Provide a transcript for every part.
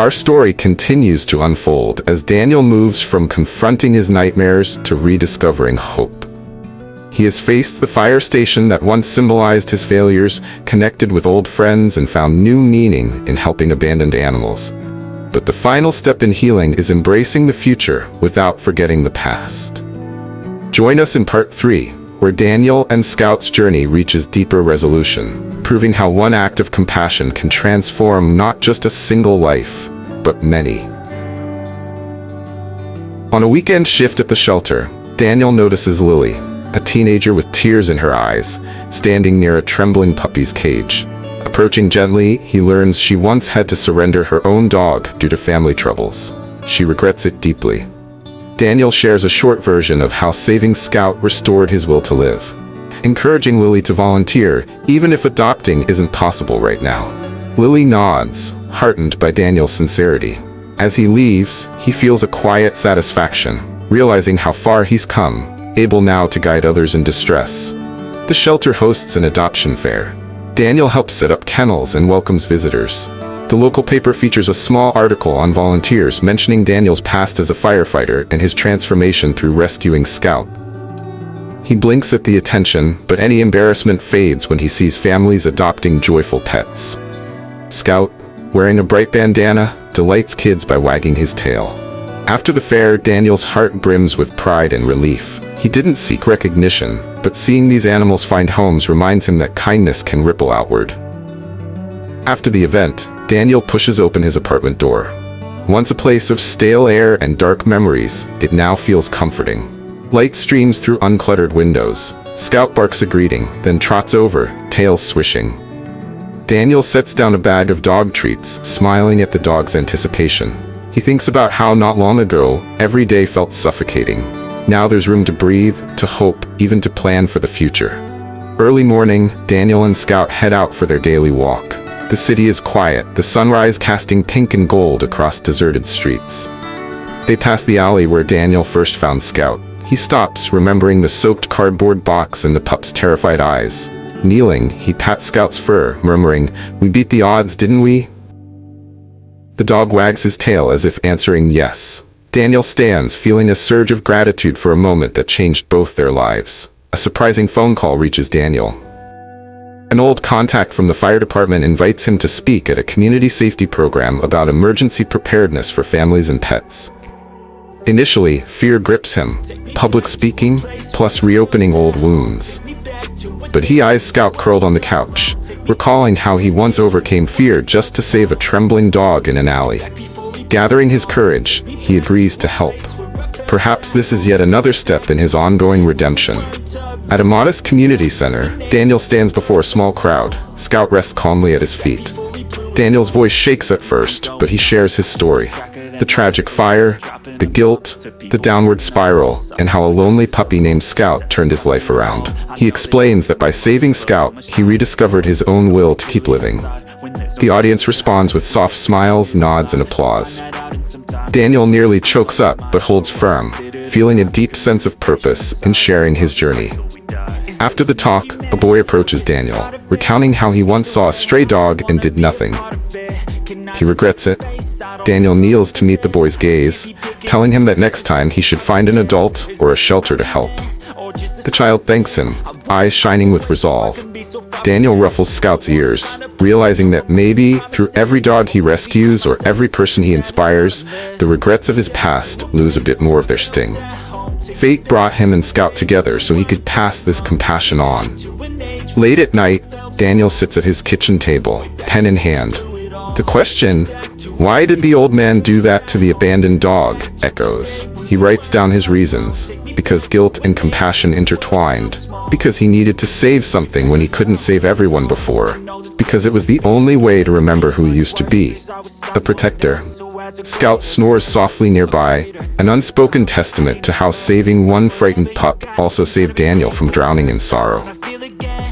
Our story continues to unfold as Daniel moves from confronting his nightmares to rediscovering hope. He has faced the fire station that once symbolized his failures, connected with old friends, and found new meaning in helping abandoned animals. But the final step in healing is embracing the future without forgetting the past. Join us in part 3, where Daniel and Scout's journey reaches deeper resolution, proving how one act of compassion can transform not just a single life, but many. On a weekend shift at the shelter, Daniel notices Lily, a teenager with tears in her eyes, standing near a trembling puppy's cage. Approaching gently, he learns she once had to surrender her own dog due to family troubles. She regrets it deeply. Daniel shares a short version of how saving Scout restored his will to live, encouraging Lily to volunteer, even if adopting isn't possible right now. Lily nods, heartened by Daniel's sincerity. As he leaves, he feels a quiet satisfaction, realizing how far he's come, able now to guide others in distress. The shelter hosts an adoption fair. Daniel helps set up kennels and welcomes visitors. The local paper features a small article on volunteers mentioning Daniel's past as a firefighter and his transformation through rescuing Scout. He blinks at the attention, but any embarrassment fades when he sees families adopting joyful pets. Scout, wearing a bright bandana, delights kids by wagging his tail. After the fair, Daniel's heart brims with pride and relief. He didn't seek recognition, but seeing these animals find homes reminds him that kindness can ripple outward. After the event, Daniel pushes open his apartment door. Once a place of stale air and dark memories, it now feels comforting. Light streams through uncluttered windows. Scout barks a greeting, then trots over, tail swishing. Daniel sets down a bag of dog treats, smiling at the dog's anticipation. He thinks about how not long ago, every day felt suffocating. Now there's room to breathe, to hope, even to plan for the future. Early morning, Daniel and Scout head out for their daily walk. The city is quiet, the sunrise casting pink and gold across deserted streets. They pass the alley where Daniel first found Scout. He stops, remembering the soaked cardboard box and the pup's terrified eyes. Kneeling, he pats Scout's fur, murmuring, "We beat the odds, didn't we?" The dog wags his tail as if answering yes. Daniel stands, feeling a surge of gratitude for a moment that changed both their lives. A surprising phone call reaches Daniel. An old contact from the fire department invites him to speak at a community safety program about emergency preparedness for families and pets. Initially, fear grips him, public speaking, plus reopening old wounds. But he eyes Scout curled on the couch, recalling how he once overcame fear just to save a trembling dog in an alley. Gathering his courage, he agrees to help. Perhaps this is yet another step in his ongoing redemption. At a modest community center, Daniel stands before a small crowd. Scout rests calmly at his feet. Daniel's voice shakes at first, but he shares his story. The tragic fire, the guilt, the downward spiral, and how a lonely puppy named Scout turned his life around. He explains that by saving Scout, he rediscovered his own will to keep living. The audience responds with soft smiles, nods, and applause. Daniel nearly chokes up, but holds firm, feeling a deep sense of purpose in sharing his journey. After the talk, a boy approaches Daniel, recounting how he once saw a stray dog and did nothing. He regrets it. Daniel kneels to meet the boy's gaze, telling him that next time he should find an adult or a shelter to help. The child thanks him, eyes shining with resolve. Daniel ruffles Scout's ears, realizing that maybe through every dog he rescues or every person he inspires, the regrets of his past lose a bit more of their sting. Fate brought him and Scout together so he could pass this compassion on. Late at night, Daniel sits at his kitchen table, pen in hand. The question, "Why did the old man do that to the abandoned dog?" echoes. He writes down his reasons. Because guilt and compassion intertwined. Because he needed to save something when he couldn't save everyone before. Because it was the only way to remember who he used to be. A protector. Scout snores softly nearby, an unspoken testament to how saving one frightened pup also saved Daniel from drowning in sorrow.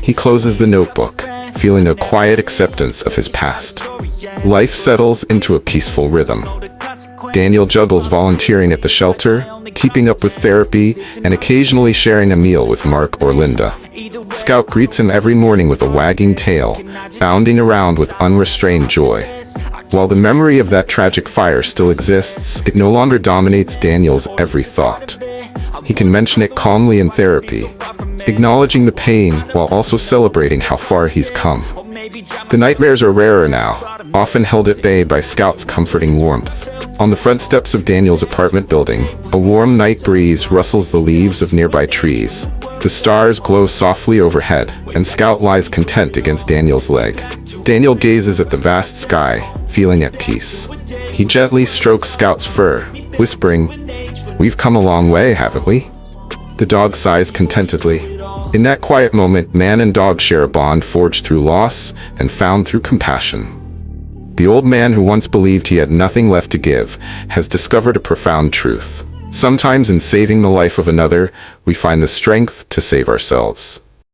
He closes the notebook, feeling a quiet acceptance of his past. Life settles into a peaceful rhythm. Daniel juggles volunteering at the shelter, keeping up with therapy, and occasionally sharing a meal with Mark or Linda. Scout greets him every morning with a wagging tail, bounding around with unrestrained joy. While the memory of that tragic fire still exists, it no longer dominates Daniel's every thought. He can mention it calmly in therapy, acknowledging the pain while also celebrating how far he's come. The nightmares are rarer now, often held at bay by Scout's comforting warmth. On the front steps of Daniel's apartment building, a warm night breeze rustles the leaves of nearby trees. The stars glow softly overhead, and Scout lies content against Daniel's leg. Daniel gazes at the vast sky, feeling at peace. He gently strokes Scout's fur, whispering, "We've come a long way, haven't we?" The dog sighs contentedly. In that quiet moment, man and dog share a bond forged through loss and found through compassion. The old man who once believed he had nothing left to give has discovered a profound truth. Sometimes in saving the life of another, we find the strength to save ourselves.